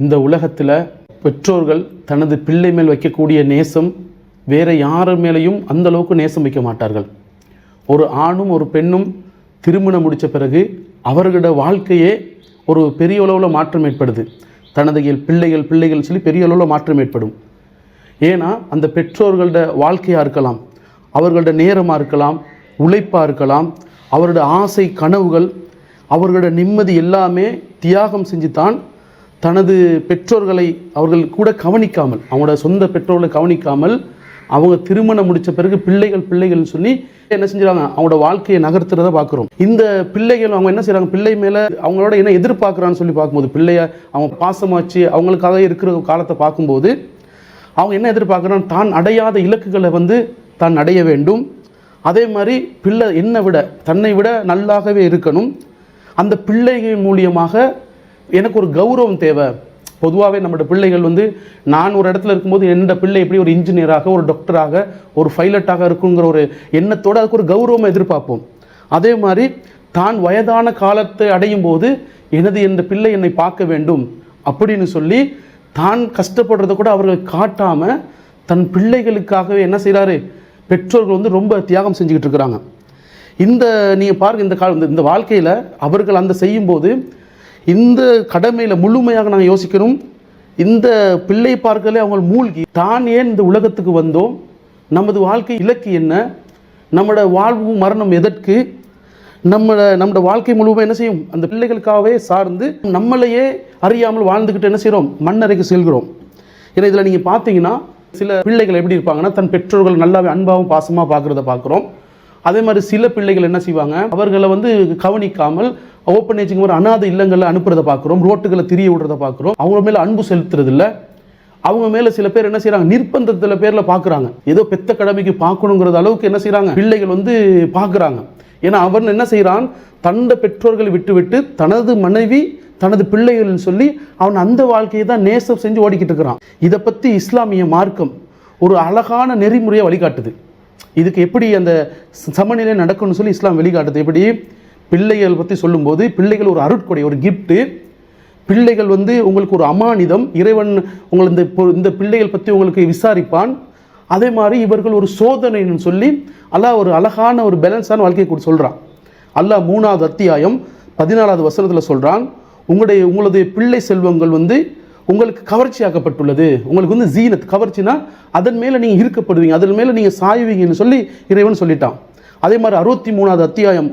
இந்த உலகத்தில் பெற்றோர்கள் தனது பிள்ளை மேல் வைக்கக்கூடிய நேசம் வேறு யார் மேலேயும் அந்த அளவுக்கு நேசம் வைக்க மாட்டார்கள். ஒரு ஆணும் ஒரு பெண்ணும் திருமணம் முடித்த பிறகு அவர்களோட வாழ்க்கையே ஒரு பெரிய அளவில் மாற்றம் ஏற்படுது. தனது பிள்ளைகள் சொல்லி பெரிய அளவில் மாற்றம் ஏற்படும். ஏன்னா அந்த பெற்றோர்களோட வாழ்க்கையாக இருக்கலாம், அவர்களோட நேரமாக இருக்கலாம், உழைப்பாக இருக்கலாம், அவரோட ஆசை கனவுகள், அவர்களோட நிம்மதி எல்லாமே தியாகம் செஞ்சு தான் தனது பெற்றோர்களை அவர்கள் கூட கவனிக்காமல், அவங்களோட சொந்த பெற்றோர்களை கவனிக்காமல் அவங்க திருமணம் முடித்த பிறகு பிள்ளைகள்னு சொல்லி என்ன செஞ்சுறாங்க, அவங்களோட வாழ்க்கையை நகர்த்துறதை பார்க்குறோம். இந்த பிள்ளைகள் அவங்க என்ன செய்கிறாங்க, பிள்ளை மேலே அவங்களோட என்ன எதிர்பார்க்குறான்னு சொல்லி பார்க்கும்போது, பிள்ளைய அவங்க பாசமாச்சு அவங்களுக்காக இருக்கிற காலத்தை பார்க்கும்போது அவங்க என்ன எதிர்பார்க்குறாங்க, தான் அடையாத இலக்குகளை தான் அடைய வேண்டும். அதே மாதிரி பிள்ளை என்னை விட தன்னை விட நல்லாகவே இருக்கணும். அந்த பிள்ளைகள் மூலியமாக எனக்கு ஒரு கௌரவம் தேவை. பொதுவாகவே நம்மளோட பிள்ளைகள் நான் ஒரு இடத்துல இருக்கும்போது என்னோட பிள்ளை எப்படி ஒரு இன்ஜினியராக, ஒரு டாக்டராக, ஒரு பைலட்டாக இருக்குங்கிற ஒரு எண்ணத்தோடு அதுக்கு ஒரு கௌரவம் எதிர்பார்ப்போம். அதே மாதிரி தான் வயதான காலத்தை அடையும் போது இந்த பிள்ளை என்னை பார்க்க வேண்டும் அப்படின்னு சொல்லி தான் கஷ்டப்படுறத கூட அவர்கள் காட்டாமல் தன் பிள்ளைகளுக்காகவே என்ன செய்கிறாரு, பெற்றோர்கள் ரொம்ப தியாகம் செஞ்சுக்கிட்டு இருக்கிறாங்க. நீங்கள் பாருங்கள், இந்த வாழ்க்கையில் அவர்கள் அந்த செய்யும்போது இந்த கடமையில் முழுமையாக நாங்கள் யோசிக்கணும். இந்த பிள்ளை பார்க்கலே அவங்க மூழ்கி தான் ஏன் இந்த உலகத்துக்கு வந்தோம், நமது வாழ்க்கை இலக்கு என்ன, நம்மளோட வாழ்வு மரணம் எதற்கு, நம்மளோட வாழ்க்கை முழுவதும் என்ன செய்யும், அந்த பிள்ளைகளுக்காகவே சார்ந்து நம்மளையே அறியாமல் வாழ்ந்துக்கிட்டு என்ன செய்கிறோம், மண்ணறைக்கு செல்கிறோம். ஏன்னா இதில் நீங்கள் பார்த்தீங்கன்னா சில பிள்ளைகள் எப்படி இருப்பாங்கன்னா, தன் பெற்றோர்கள் நல்லாவே அன்பாகவும் பாசமாக பார்க்குறத பார்க்குறோம். அதே மாதிரி சில பிள்ளைகள் என்ன செய்வாங்க, அவர்களை கவனிக்காமல் ஓப்பனேஜிங் ஒரு அநாத இல்லங்களில் அனுப்புறதை பார்க்குறோம், ரோட்டுகளை திரிய விடுறதை பார்க்குறோம். அவங்க மேலே அன்பு செலுத்துறது இல்லை. அவங்க மேலே சில பேர் என்ன செய்கிறாங்க, நிர்பந்தத்தில் பேரில் பார்க்குறாங்க. ஏதோ பெத்த கடமைக்கு பார்க்கணுங்கிறது அளவுக்கு என்ன செய்கிறாங்க, பிள்ளைகள் பார்க்குறாங்க. ஏன்னா அவன் என்ன செய்கிறான், தன்னை பெற்றோர்களை விட்டு தனது மனைவி தனது பிள்ளைகள்னு சொல்லி அவன் அந்த வாழ்க்கையை தான் நேசம் செஞ்சு ஓடிக்கிட்டு இருக்கிறான். இதை பற்றி இஸ்லாமிய மார்க்கம் ஒரு அழகான நெறிமுறையை வழிகாட்டுது. இதுக்கு எப்படி அந்த சமநிலை நடக்கும்னு சொல்லி இஸ்லாம் வழிகாட்டுது. எப்படி பிள்ளைகள் பற்றி சொல்லும்போது, பிள்ளைகள் ஒரு அருட்கொடை, ஒரு கிஃப்ட்டு. பிள்ளைகள் உங்களுக்கு ஒரு அமானிதம். இறைவன் உங்களை இந்த பிள்ளைகள் பற்றி உங்களுக்கு விசாரிப்பான். அதே மாதிரி இவர்கள் ஒரு சோதனைன்னு சொல்லி அல்லாஹ் ஒரு அழகான ஒரு பேலன்ஸான வாழ்க்கையை கூட சொல்கிறான். அல்லாஹ் 3வது அத்தியாயம் 14வது வசனத்தில் சொல்கிறான், உங்களது பிள்ளை செல்வங்கள் உங்களுக்கு கவர்ச்சியாக்கப்பட்டுள்ளது. உங்களுக்கு ஜீனத், கவர்ச்சினா அதன் மேலே நீங்கள் ஈர்க்கப்படுவீங்க, அதன் மேலே நீங்கள் சாய்வீங்கன்னு சொல்லி இறைவன் சொல்லிட்டான். அதே மாதிரி 63வது அத்தியாயம்